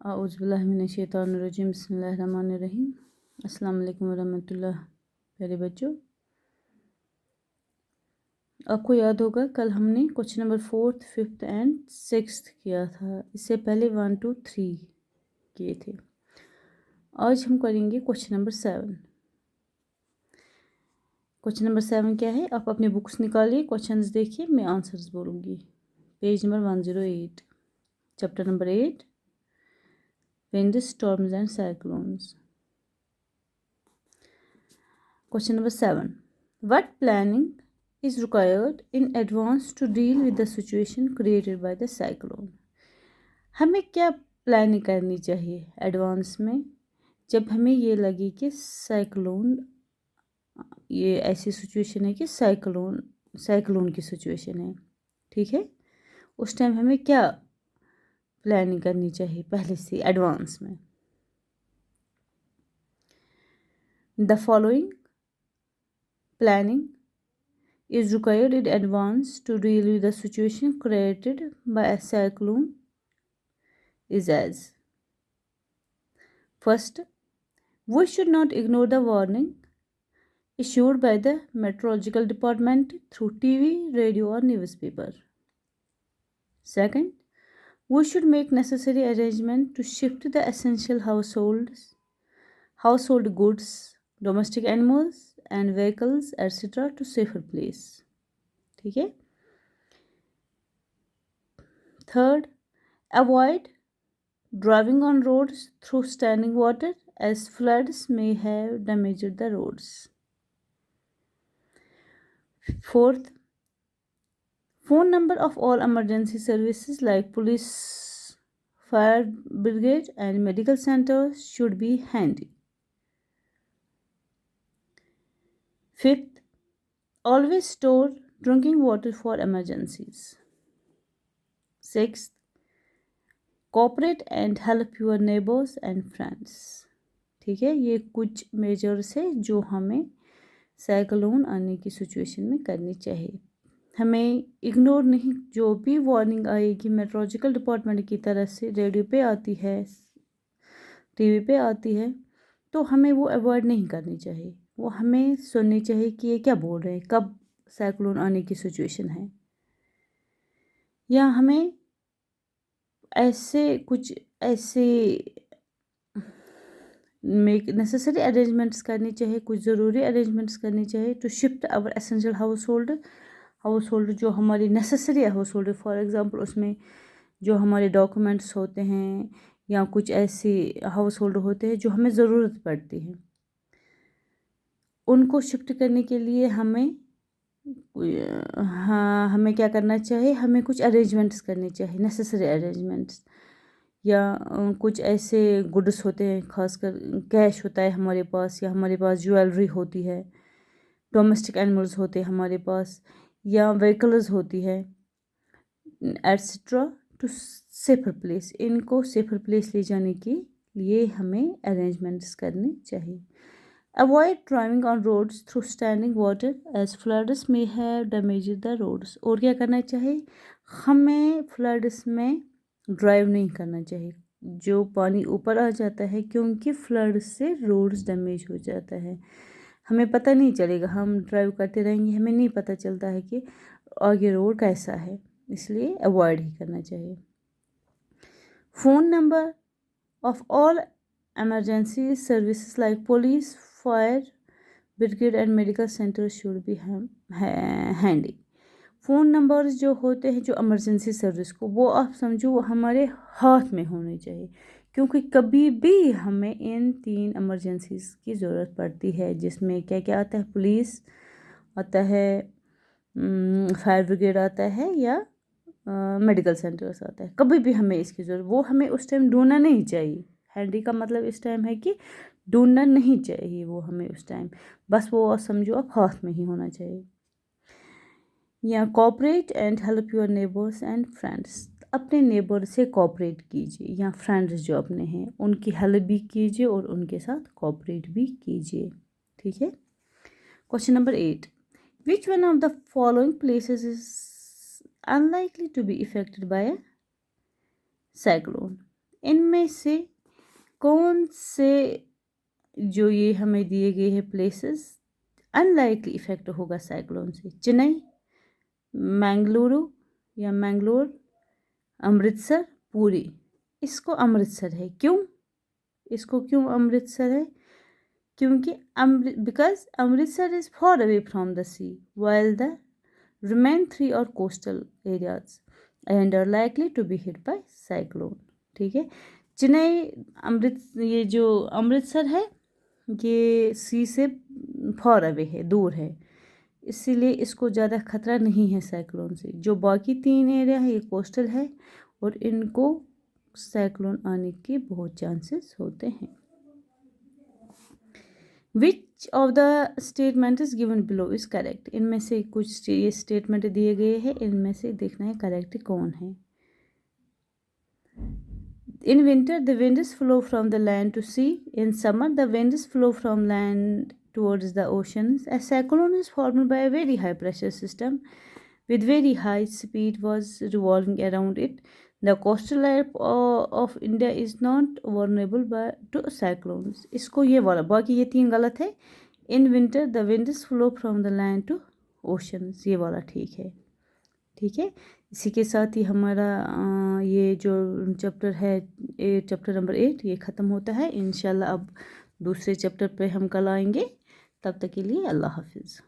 اعوذ باللہ من الشیطان الرجیم بسم اللہ الرحمن الرحیم السلام علیکم ورحمۃ اللہ۔ پیارے بچوں، آپ کو یاد ہوگا کل ہم نے question number 4th 5th and 6th کیا تھا، اس سے پہلے 1 2 3 کیے تھے۔ آج ہم کریں گے کوشچن نمبر 7۔ کوشچن نمبر 7 کیا ہے؟ آپ اپنے بکس نکالیے، کوشچنز دیکھیے، میں آنسرز بولوں گی۔ Page number 108، chapter number 8، winds, storms and cyclones. Question number 7. What planning is required in advance to deal with the situation created by the cyclone? ہمیں کیا پلاننگ کرنی چاہیے ایڈوانس میں جب ہمیں یہ لگے کہ سائیکلون، یہ ایسی سچویشن ہے کہ سائیکلون کی سچویشن ہے، ٹھیک ہے؟ اس ٹائم ہمیں کیا پلاننگ کرنی چاہیے پہلے سے ایڈوانس میں؟ The following planning is required in advance to deal with the situation created by a cyclone is as. First, we should not ignore the warning issued by the meteorological department through TV, radio or newspaper. Second, we should make necessary arrangements to shift the essential household goods, domestic animals and vehicles etc. to safer place. ٹھیک ہے؟ Third, avoid driving on roads through standing water as floods may have damaged the roads. Fourth, phone number of all emergency services like police, fire brigade and medical centers should be handy. Fifth, always store drinking water for emergencies. Sixth, cooperate and help your neighbors and friends. ٹھیک ہے، یہ کچھ measures ہے جو ہمیں cyclone آنے کی situation میں کرنی چاہیے۔ ہمیں اگنور نہیں، جو بھی وارننگ آئے گی میٹرولوجیکل ڈپارٹمنٹ کی طرف سے، ریڈیو پہ آتی ہے، ٹی وی پہ آتی ہے، تو ہمیں وہ ایوائڈ نہیں کرنی چاہیے، وہ ہمیں سننی چاہیے کہ یہ کیا بول رہے ہیں، کب سائیکلون آنے کی سچویشن ہے، یا ہمیں کچھ ایسے میک نیسیسری ارینجمنٹس کرنی چاہیے، کچھ ضروری ارینجمنٹس کرنی چاہیے to shift our essential household جو ہماری necessary household, for example اس میں جو ہمارے ڈاکومنٹس ہوتے ہیں یا کچھ ایسے ہاؤس ہولڈ ہوتے ہیں جو ہمیں ضرورت پڑتی ہے، ان کو شفٹ کرنے کے لیے ہمیں کیا کرنا چاہیے؟ ہمیں کچھ ارینجمنٹس کرنے چاہیے، نیسیسری ارینجمنٹس، یا کچھ ایسے گڈس ہوتے ہیں، خاص کر کیش ہوتا ہے ہمارے پاس، یا ہمارے پاس جویلری ہوتی ہے، ڈومیسٹک اینیملز ہوتے ہیں ہمارے پاس، یا وہیکلز ہوتی ہے ایٹسٹرا، ٹو سیفر پلیس، ان کو سیفر پلیس لے جانے کے لیے ہمیں ارینجمنٹس کرنے چاہیے۔ Avoid driving on roads through standing water as floods may have damaged the roads. اور کیا کرنا چاہیے؟ ہمیں فلڈس میں ڈرائیو نہیں کرنا چاہیے جو پانی اوپر آ جاتا ہے، کیونکہ فلڈ سے روڈز ڈیمیج ہو جاتا ہے، ہمیں پتہ نہیں چلے گا، ہم ڈرائیو کرتے رہیں گے، ہمیں نہیں پتہ چلتا ہے کہ آگے روڈ کیسا ہے، اس لیے اوائڈ ہی کرنا چاہیے۔ Phone number of all emergency services like police, fire brigade and medical centre should be handy. Phone numbers جو ہوتے ہیں جو ایمرجنسی سروس کو، وہ آپ سمجھو وہ ہمارے ہاتھ میں ہونے چاہیے، کیونکہ کبھی بھی ہمیں ان 3 ایمرجنسیز کی ضرورت پڑتی ہے، جس میں کیا کیا آتا ہے؟ پولیس آتا ہے، فائر بریگیڈ آتا ہے، یا میڈیکل سینٹرز آتا ہے، کبھی بھی ہمیں اس کی ضرورت، وہ ہمیں اس ٹائم ڈھونڈنا نہیں چاہیے۔ ہینڈی کا مطلب اس ٹائم ہے کہ ڈھونڈنا نہیں چاہیے وہ ہمیں اس ٹائم، بس وہ سمجھو آپ ہاتھ میں ہی ہونا چاہیے۔ یا cooperate and help your neighbours and friends, اپنے نیبر سے کوآپریٹ کیجیے، یا فرینڈس جو اپنے ہیں ان کی ہیلپ بھی کیجیے اور ان کے ساتھ کوآپریٹ بھی کیجیے، ٹھیک ہے؟ Question number 8، which one of the following places is unlikely to be affected by a cyclone؟ ان میں سے کون سے جو یہ ہمیں دیے گئے ہیں پلیسز ان لائکلی افیکٹ ہوگا سائیکلون سے؟ چنئی، مینگلورو یا مینگلور، امرتسر، پوری۔ اس کو امرتسر ہے، کیوں؟ اس کو کیوں امرتسر ہے؟ کیونکہ because Amritsar is far away from the sea while the remain 3 اور coastal areas and are likely to be hit by cyclone. ٹھیک ہے. چنئی یہ جو امرتسر ہے یہ سی سے فار اوے ہے، دور ہے، اسی لیے اس کو زیادہ خطرہ نہیں ہے سائیکلون سے. جو باقی 3 ایریا ہے یہ کوسٹل ہے اور ان کو سائیکلون آنے کے بہت چانسز ہوتے ہیں. Which of the statements given below is correct? ان میں سے کچھ یہ اسٹیٹمنٹ دیے گئے ہیں، ان میں سے دیکھنا ہے کریکٹ کون ہے. In winter, the winds flow from the land to sea. In summer, the winds flow from land towards the oceans. A cyclone is formed by a very high pressure system with very high speed was revolving around it. The coastal area of India is not vulnerable to cyclones. اس کو یہ والا، باقی یہ 3 غلط ہے. In winter, the winds flow from the land to oceans. یہ والا ٹھیک ہے. ٹھیک ہے. اسی کے ساتھ ہی ہمارا یہ جو چیپٹر ہے چیپٹر نمبر 8 یہ ختم ہوتا ہے. انشاءاللہ اب دوسرے چیپٹر پہ ہم کل آئیں گے. تب تک کے لیے اللہ حافظ.